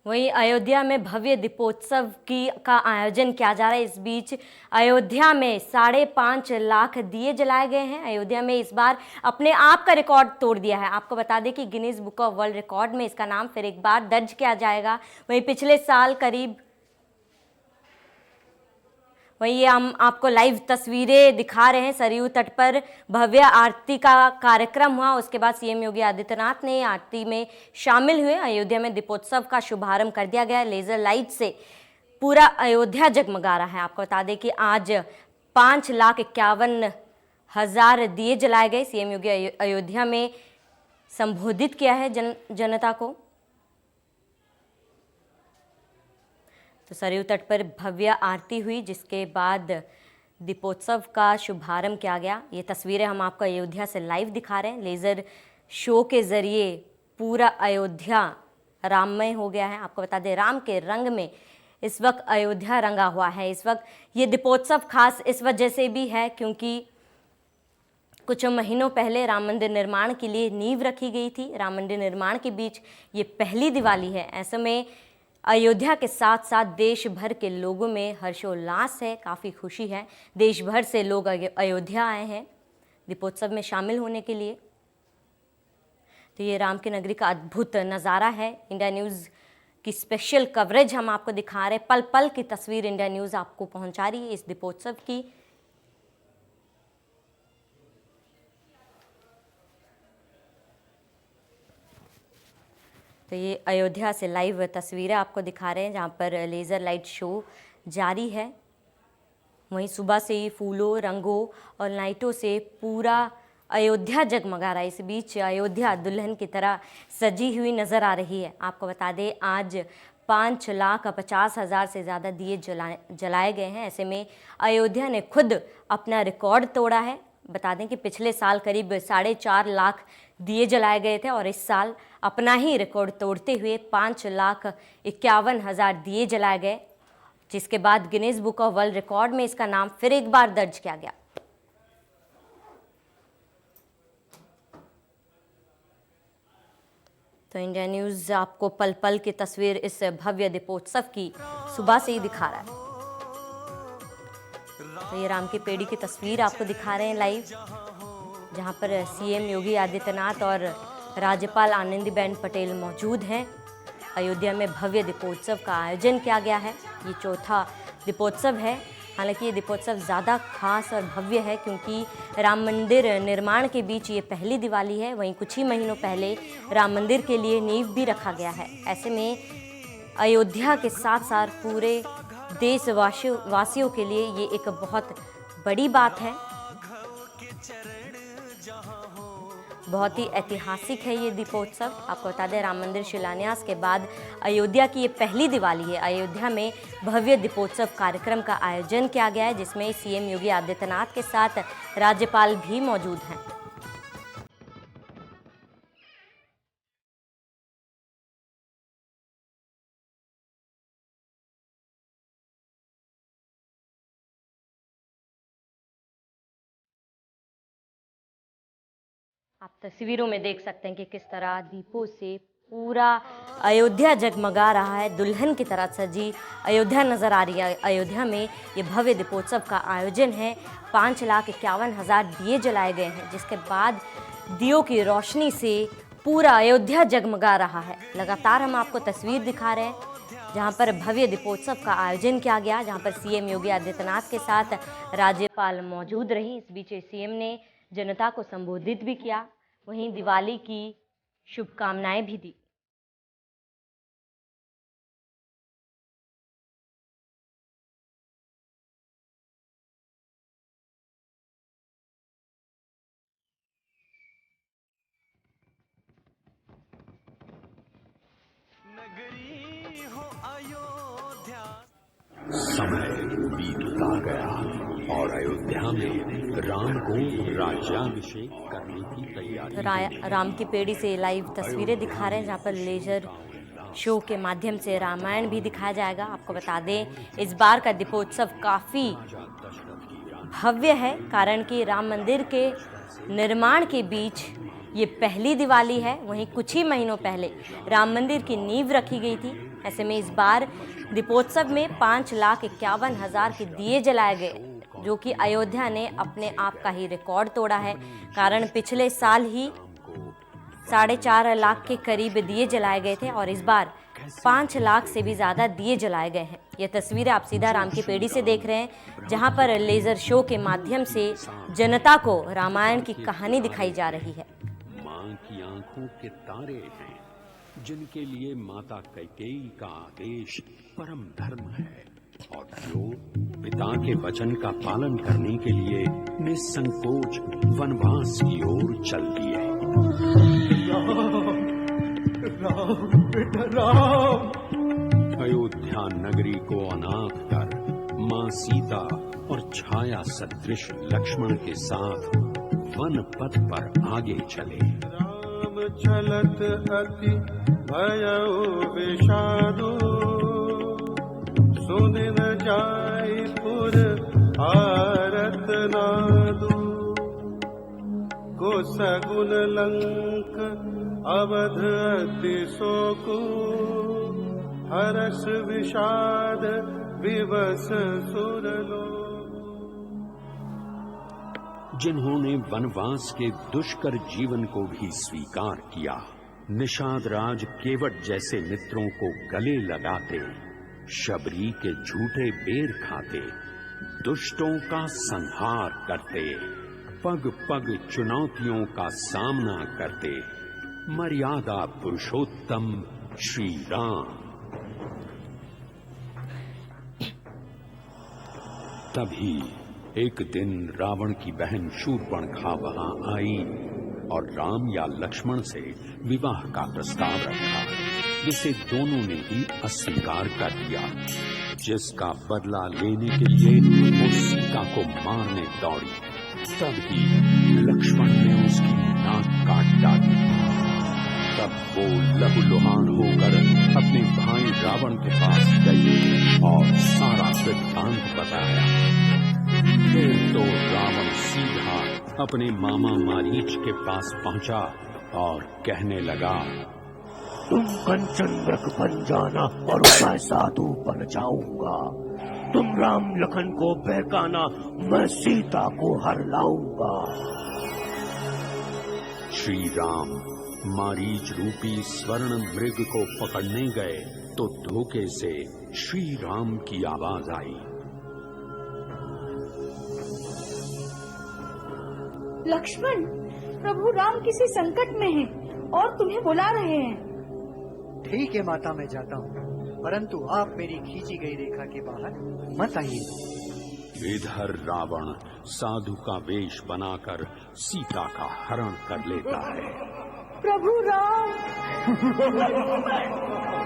वहीं अयोध्या में भव्य दीपोत्सव का आयोजन किया जा रहा है। इस बीच अयोध्या में 5.5 लाख दिए जलाए गए हैं। अयोध्या में इस बार अपने आप का रिकॉर्ड तोड़ दिया है। आपको बता दें कि Guinness book of world record में इसका नाम फिर एक बार दर्ज किया जाएगा। वहीं पिछले साल करीब वही हम आपको लाइव तस्वीरें दिखा रहे हैं। सरयू तट पर भव्य आरती का कार्यक्रम हुआ। उसके बाद सीएम योगी आदित्यनाथ ने आरती में शामिल हुए। अयोध्या में दीपोत्सव का शुभारंभ कर दिया गया। लेजर लाइट से पूरा अयोध्या जगमगा रहा है। आपको बता दें कि आज 5,51,000 दिए जलाए गए। सीएम योगी अयोध्या में संबोधित किया है जनता को। तो सरयू तट पर भव्य आरती हुई, जिसके बाद दीपोत्सव का शुभारंभ किया गया। ये तस्वीरें हम आपको अयोध्या से लाइव दिखा रहे हैं। लेज़र शो के ज़रिए पूरा अयोध्या राममय हो गया है। आपको बता दें, राम के रंग में इस वक्त अयोध्या रंगा हुआ है। इस वक्त ये दीपोत्सव खास इस वजह से भी है क्योंकि कुछ महीनों पहले राम मंदिर निर्माण के लिए नींव रखी गई थी। राम मंदिर निर्माण के बीच ये पहली दिवाली है। ऐसे में अयोध्या के साथ साथ देश भर के लोगों में हर्षोल्लास है, काफ़ी खुशी है। देश भर से लोग अयोध्या आए हैं दीपोत्सव में शामिल होने के लिए। तो ये राम की नगरी का अद्भुत नज़ारा है। इंडिया न्यूज़ की स्पेशल कवरेज हम आपको दिखा रहे हैं। पल पल की तस्वीर इंडिया न्यूज़ आपको पहुंचा रही है इस दीपोत्सव की। तो ये अयोध्या से लाइव तस्वीरें आपको दिखा रहे हैं जहाँ पर लेज़र लाइट शो जारी है। वहीं सुबह से ही फूलों, रंगों और लाइटों से पूरा अयोध्या जगमगा रहा है। इस बीच अयोध्या दुल्हन की तरह सजी हुई नज़र आ रही है। आपको बता दें, आज 5,50,000 से ज़्यादा दिए जलाए गए हैं। ऐसे में अयोध्या ने खुद अपना रिकॉर्ड तोड़ा है। बता दें कि पिछले साल करीब 4.5 लाख दिए जलाए गए थे और इस साल अपना ही रिकॉर्ड तोड़ते हुए 5,51,000 दिए जलाए गए, जिसके बाद Guinness book of world record में इसका नाम फिर एक बार दर्ज किया गया। तो इंडिया न्यूज़ आपको पल पल की तस्वीर इस भव्य दीपोत्सव की सुबह से ही दिखा रहा है। तो ये राम की पेड़ी की तस्वीर आपको दिखा रहे हैं लाइव, जहाँ पर सीएम योगी आदित्यनाथ और राज्यपाल आनंदीबेन पटेल मौजूद हैं। अयोध्या में भव्य दीपोत्सव का आयोजन किया गया है। ये चौथा दीपोत्सव है। हालांकि ये दीपोत्सव ज़्यादा खास और भव्य है क्योंकि राम मंदिर निर्माण के बीच ये पहली दिवाली है। वहीं कुछ ही महीनों पहले राम मंदिर के लिए नींव भी रखा गया है। ऐसे में अयोध्या के साथ साथ पूरे देशवासियों के लिए ये एक बहुत बड़ी बात है। बहुत ही ऐतिहासिक है ये दीपोत्सव। आपको बता दें, राम मंदिर शिलान्यास के बाद अयोध्या की ये पहली दिवाली है। अयोध्या में भव्य दीपोत्सव कार्यक्रम का आयोजन किया गया है, जिसमें सीएम योगी आदित्यनाथ के साथ राज्यपाल भी मौजूद हैं। आप तस्वीरों में देख सकते हैं कि किस तरह दीपों से पूरा अयोध्या जगमगा रहा है। दुल्हन की तरह सजी अयोध्या नज़र आ रही है। अयोध्या में ये भव्य दीपोत्सव का आयोजन है। 5,51,000 दिए जलाए गए हैं, जिसके बाद दियों की रोशनी से पूरा अयोध्या जगमगा रहा है। लगातार हम आपको तस्वीर दिखा रहे हैं जहाँ पर भव्य दीपोत्सव का आयोजन किया गया, जहाँ पर सीएम योगी आदित्यनाथ के साथ राज्यपाल मौजूद रही। इस बीच सीएम ने जनता को संबोधित भी किया, वहीं दिवाली की शुभकामनाएं भी दी। समय बीतता गया और अयोध्या में राम को राज्याभिषेक करने की तैयारी। राम की पेड़ी से लाइव तस्वीरें दिखा रहे हैं, जहाँ पर लेजर शो के माध्यम से रामायण भी दिखाया जाएगा। आपको बता दें, इस बार का दीपोत्सव काफ़ी भव्य है, कारण कि राम मंदिर के निर्माण के बीच ये पहली दिवाली है। वहीं कुछ ही महीनों पहले राम मंदिर की नींव रखी गई थी। ऐसे में इस बार दीपोत्सव में 5,51,000 के दिए जलाए गए, जो कि अयोध्या ने अपने आप का ही रिकॉर्ड तोड़ा है। कारण पिछले साल ही 4.5 लाख के करीब दिए जलाए गए थे और इस बार 5 लाख से भी ज़्यादा दिए जलाए गए हैं। ये तस्वीरें आप सीधा राम की पेड़ी से देख रहे हैं, जहां पर लेजर शो के माध्यम से जनता को रामायण की कहानी दिखाई जा रही है। मां की आंखों के तारे हैं, जिनके लिए माता कैकेयी का आदेश परम धर्म है और जो पिता के वचन का पालन करने के लिए निसंकोच वनवास की ओर चल दिए। राम बेटा राम। अयोध्या नगरी को अनाथ कर मां सीता और छाया सदृश लक्ष्मण के साथ वन पथ पर आगे चले। राम चलत अति भयउ विषादु, सुन न जाय पुर आरत नादु। को सगुन लंक अवध अति शोकु, हर्ष विषाद विवश सुरलोक। जिन्होंने वनवास के दुष्कर जीवन को भी स्वीकार किया, निषाद राज केवट जैसे मित्रों को गले लगाते, शबरी के झूठे बेर खाते, दुष्टों का संहार करते, पग पग चुनौतियों का सामना करते, मर्यादा पुरुषोत्तम श्री राम। तभी एक दिन रावण की बहन शूर्पणखा वहां आई और राम या लक्ष्मण से विवाह का प्रस्ताव रखा, जिसे दोनों ने ही अस्वीकार कर दिया, जिसका बदला लेने के लिए वो सीता को मारने दौड़ी। तभी लक्ष्मण ने उसकी नाक काट डाली। तब वो लहूलुहान होकर अपने भाई रावण के पास गई और सारा वृत्तांत बताया। फिर तो रावण सीधा अपने मामा मारीच के पास पहुंचा और कहने लगा, तुम कंचन मृग बन जाना और मैं साधु बन जाऊंगा। तुम राम लखन को बहकाना, मैं सीता को हर लाऊंगा। श्री राम मारीच रूपी स्वर्ण मृग को पकड़ने गए तो धोखे से श्री राम की आवाज आई, लक्ष्मण, प्रभु राम किसी संकट में हैं और तुम्हें बुला रहे हैं। ठीक है माता, मैं जाता हूँ, परंतु आप मेरी खींची गई रेखा के बाहर मत आइए। इधर रावण साधु का वेश बनाकर सीता का हरण कर लेता है। प्रभु राम,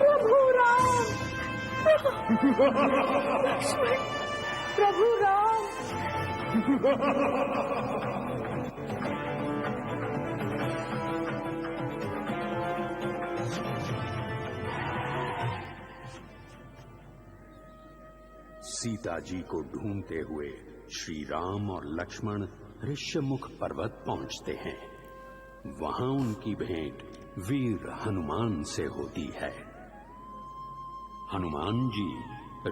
प्रभु राम, लक्ष्मण, प्रभु राम। सीता जी को ढूंढते हुए श्री राम और लक्ष्मण ऋष्यमुख पर्वत पहुंचते हैं। वहां उनकी भेंट वीर हनुमान से होती है। हनुमान जी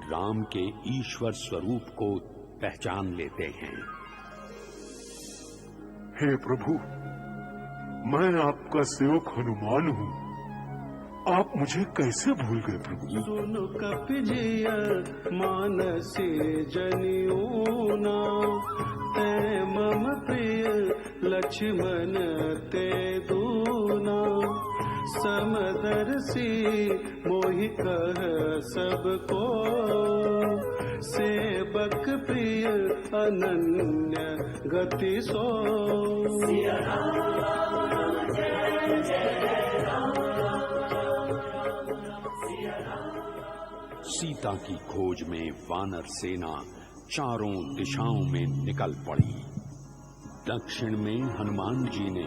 राम के ईश्वर स्वरूप को पहचान लेते हैं। हे प्रभु, मैं आपका सेवक हनुमान हूँ, आप मुझे कैसे भूल गए प्रभु? सुनु कपिजिय मानसी जनियूना, ते मम प्रिय लक्ष्मण ते दूना। समदर्शी मोहि कह सबको, सेवक प्रिय अनन्य गति सो। सीता की खोज में वानर सेना चारों दिशाओं में निकल पड़ी। दक्षिण में हनुमान जी ने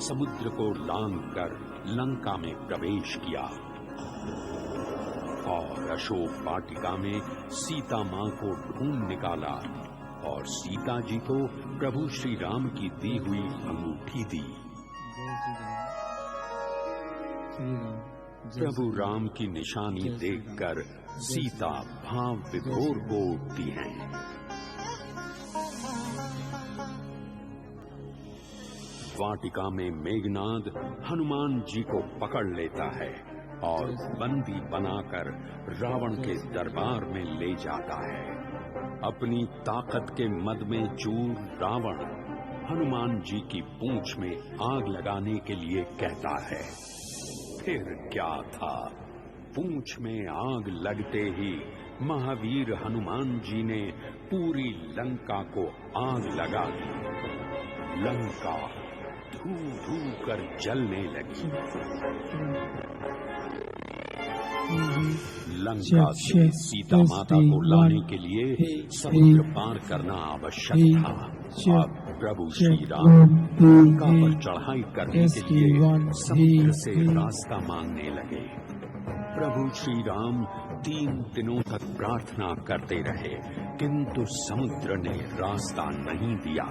समुद्र को लांघ कर लंका में प्रवेश किया और अशोक वाटिका में सीता मां को ढूंढ निकाला और सीता जी को प्रभु श्री राम की दी हुई अंगूठी दी। प्रभु राम की निशानी देखकर सीता भाव विभोर हो उठती हैं। वाटिका में मेघनाद हनुमान जी को पकड़ लेता है और बंदी बनाकर रावण के दरबार में ले जाता है। अपनी ताकत के मद में चूर रावण हनुमान जी की पूंछ में आग लगाने के लिए कहता है। फिर क्या था, पूंछ में आग लगते ही महावीर हनुमान जी ने पूरी लंका को आग लगा दी। लंका धू धू कर जलने लगी। लंका से सीता माता को लाने के लिए समुद्र पार करना आवश्यक था। अब प्रभु श्री राम लंका पर चढ़ाई करने के लिए समुद्र से रास्ता मांगने लगे। प्रभु श्री राम 3 दिनों तक प्रार्थना करते रहे, किंतु समुद्र ने रास्ता नहीं दिया।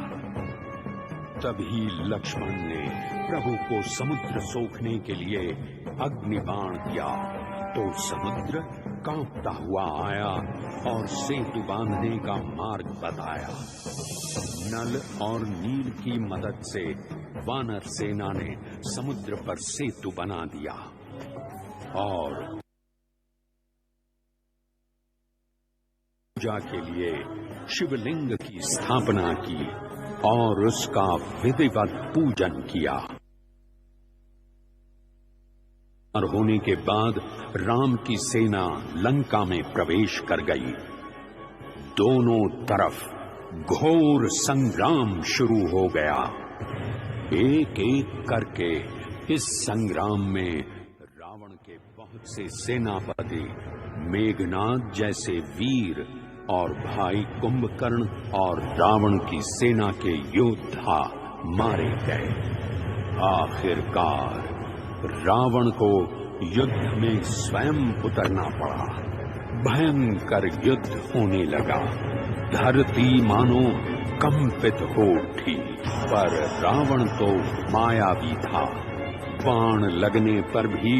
तभी लक्ष्मण ने प्रभु को समुद्र सोखने के लिए अग्निबाण किया, तो समुद्र कांपता हुआ आया और सेतु बांधने का मार्ग बताया। नल और नील की मदद से वानर सेना ने समुद्र पर सेतु बना दिया और पूजा के लिए शिवलिंग की स्थापना की और उसका विधिवत पूजन किया। और होने के बाद राम की सेना लंका में प्रवेश कर गई। दोनों तरफ घोर संग्राम शुरू हो गया। एक एक करके इस संग्राम में रावण के बहुत से सेनापति, मेघनाद जैसे वीर और भाई कुंभकर्ण और रावण की सेना के योद्धा मारे गए। आखिरकार रावण को युद्ध में स्वयं उतरना पड़ा। भयंकर युद्ध होने लगा। धरती मानो कंपित हो उठी, पर रावण तो मायावी था। बाण लगने पर भी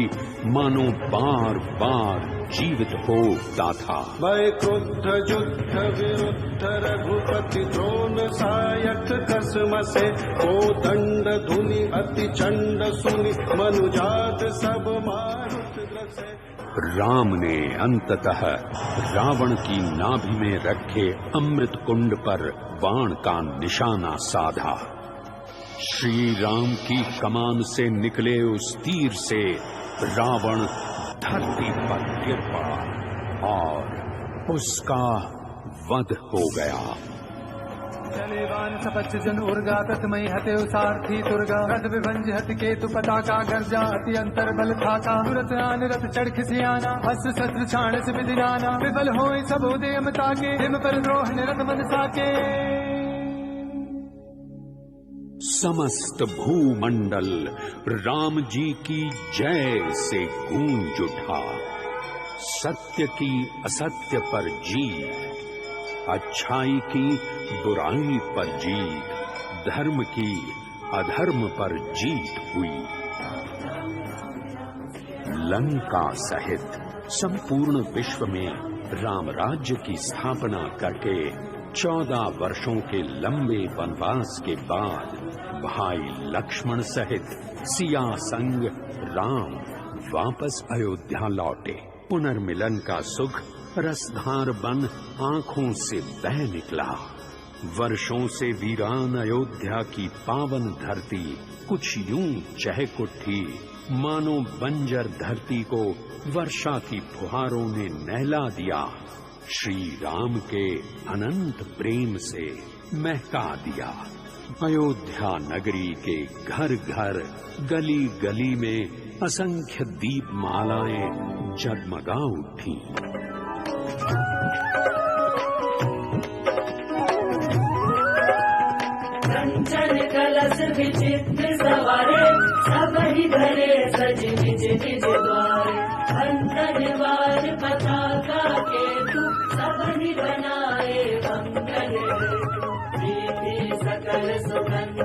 मानो बार बार जीवित हो उठता था। भय क्रुद्ध युद्ध विरुद्ध रघुपति द्रोण सायक कसम से, ओ दंड धुनि अति चंड सुनि मनुजात सब मारुत ग्रसे। राम ने अंततः रावण की नाभि में रखे अमृत कुंड पर बाण का निशाना साधा। श्री राम की कमान से निकले उस तीर से रावण धरती पर गिर पड़ा और उसका वध हो गया। जलेवान सपच जन उर्गा तस्मय हते सारथी दुर्गा, रथ विभंज हत केतु पताका गर्जा, अति अंतर बल थाका, तुरत आन रथ चढ़ खिसियाना, हस्त शस्त्र छाण से विदिनाना, विफल होय सब उदयम ताके, हिम पर द्रोह निरत मन साके। समस्त भूमंडल राम जी की जय से गूंज उठा। सत्य की असत्य पर जीत, अच्छाई की बुराई पर जीत, धर्म की अधर्म पर जीत हुई। लंका सहित संपूर्ण विश्व में राम राज्य की स्थापना करके 14 वर्षों के लंबे वनवास के बाद भाई लक्ष्मण सहित सिया संग राम वापस अयोध्या लौटे। पुनर्मिलन का सुख रसधार बन आंखों से बह निकला। वर्षों से वीरान अयोध्या की पावन धरती कुछ यूं चहक उठी, मानो बंजर धरती को वर्षा की फुहारों ने नहला दिया, श्री राम के अनंत प्रेम से महका दिया। अयोध्या नगरी के घर घर, गली गली में असंख्य दीपमालाएं जगमगा उठी। कंचन कलश विचित्र सवारे, सब ही भरे सज निज निज द्वारे। अंतर्वार पताका केतु, सब ही बनाए मंगल हेतु। प्रीति सकल सुगंध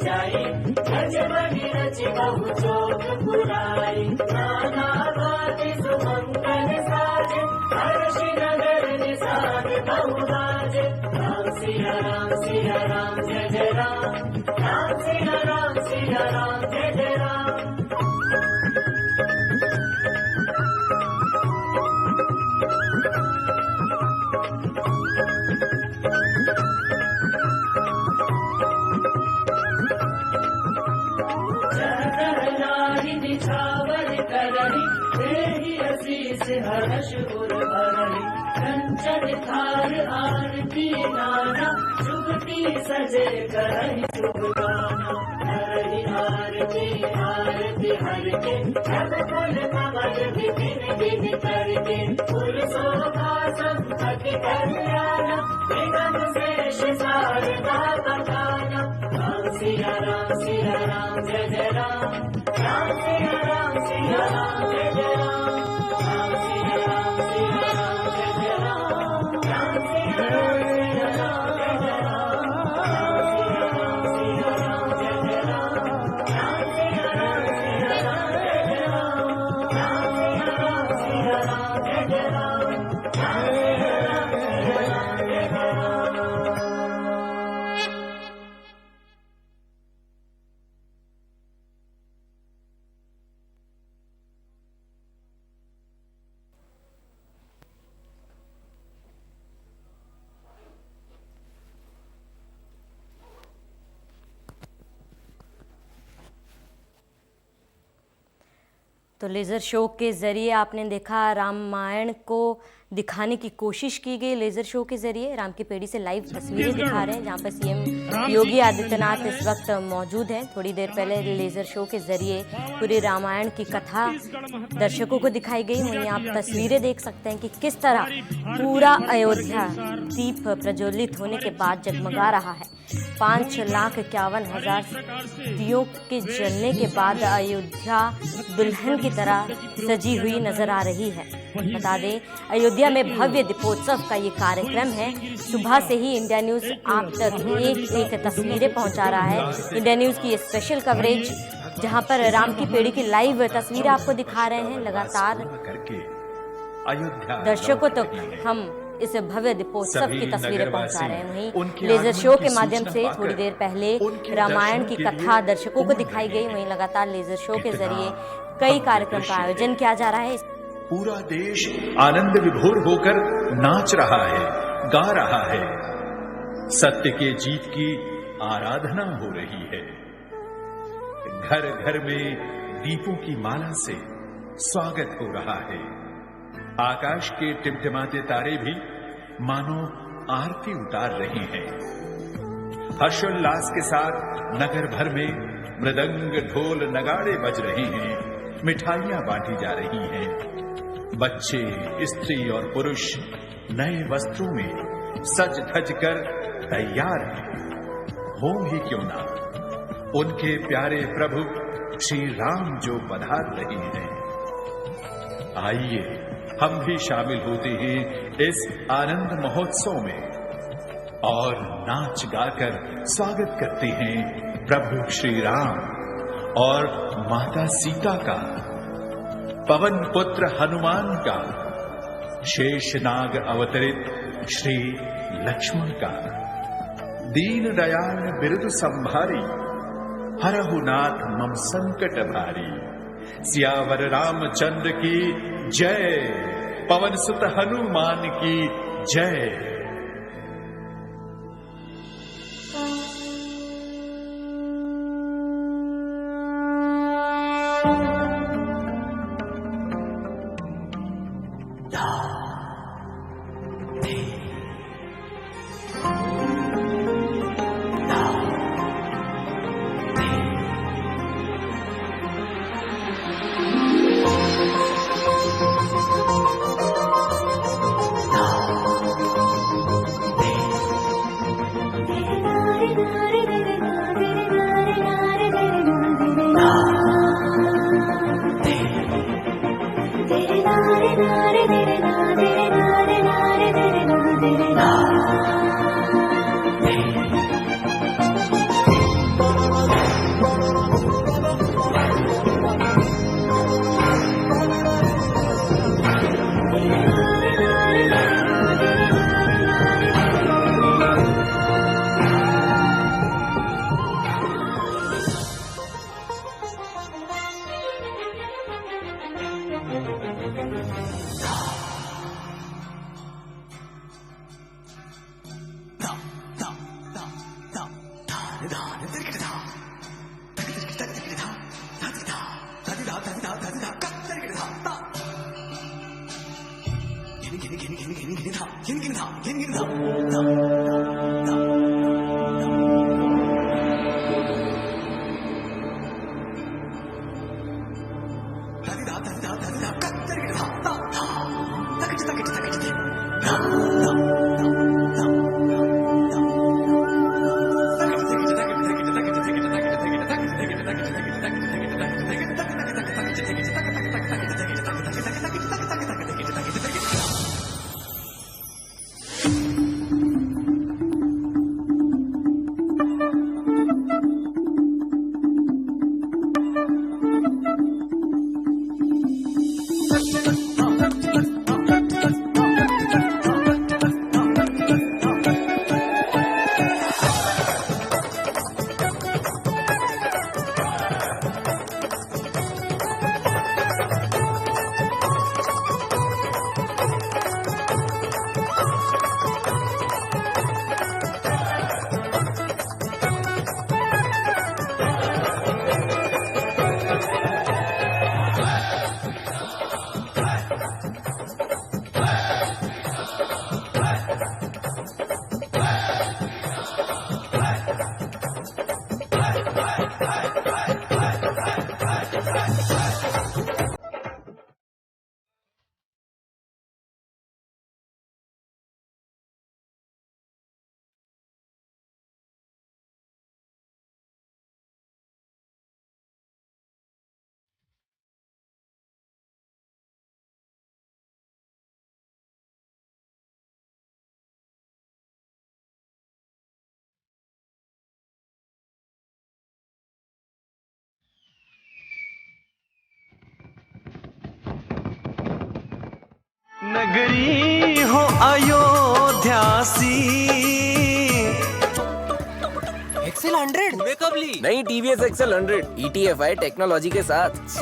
जाई गज बनी रच बहु चोक पुराई नाना वादी सुमंगल साजे हर्षि नगर निसाद बहु राजे राम सिया राम जय जय राम राम सिया राम जय जय राम। निछावर करही देहि असीस हर्ष उर भरहि कंचन थार आरती नाना जुगती सजे करहि शुभ गाना हरि आरती हर के सब फूल कमल विभिन्न विधि करके फूल शोभा संपत्ति कल्याण निगम शेष शारदा बखाना राम सिया राम जय जय राम राम सिया राम जय जय राम राम सिया राम जय जय राम राम सिया राम जय जय राम राम सिया राम जय जय राम राम सिया राम जय जय राम राम सिया राम जय जय राम तो लेज़र शो के ज़रिए आपने देखा रामायण को दिखाने की कोशिश की गई। लेज़र शो के ज़रिए राम की पेड़ी से लाइव तस्वीरें दिखा रहे हैं जहां पर सीएम योगी आदित्यनाथ इस वक्त मौजूद हैं। थोड़ी देर पहले लेज़र शो के ज़रिए पूरी रामायण की कथा दर्शकों को दिखाई गई। वहीं आप तस्वीरें देख सकते हैं कि किस तरह पूरा अयोध्या दीप प्रज्वलित होने के बाद जगमगा रहा है। 5,51,000 दियों के जलने के बाद अयोध्या दुल्हन की तरह सजी हुई नजर आ रही है। बता दें, अयोध्या में भव्य दीपोत्सव का ये कार्यक्रम है। सुबह से ही इंडिया न्यूज़ आप तक एक तस्वीरें पहुंचा रहा है। इंडिया न्यूज़ की ये स्पेशल कवरेज जहां पर राम की पेड़ी की लाइव तस्वीरें आपको दिखा रहे हैं। लगातार दर्शकों तक हम इस भव्य दीपोत्सव की तस्वीरें पहुंचा रहे हैं। वहीं लेजर शो के माध्यम से थोड़ी देर पहले रामायण की कथा दर्शकों को दिखाई गई। वहीं लगातार लेजर शो के जरिए कई कार्यक्रम का आयोजन किया जा रहा है। पूरा देश आनंद विभोर होकर नाच रहा है, गा रहा है। सत्य के जीत की आराधना हो रही है। घर घर में दीपों की माला से स्वागत हो रहा है। आकाश के टिमटिमाते तारे भी मानो आरती उतार रहे हैं। हर्षोल्लास के साथ नगर भर में मृदंग ढोल नगाड़े बज रहे हैं। मिठाइयां बांटी जा रही हैं। बच्चे, स्त्री और पुरुष नए वस्त्रों में सज धज कर तैयार हैं। हो ही क्यों ना, उनके प्यारे प्रभु श्री राम जो पधार रहे हैं। आइए हम भी शामिल होते हैं इस आनंद महोत्सव में और नाच गाकर स्वागत करते हैं प्रभु श्री राम और माता सीता का, पवन पुत्र हनुमान का, शेषनाग अवतरित श्री लक्ष्मण का। दीन दयाल बिरुद संभारी, हरहु नाथ मम संकट भारी। सियावर रामचंद्र की जय, पवन सुत हनुमान की जय। नगरी हो अयोध्या सी। एक्सेल 100 कब ली? नई टीवीएस एक्सेल 100 ETFI टेक्नोलॉजी के साथ।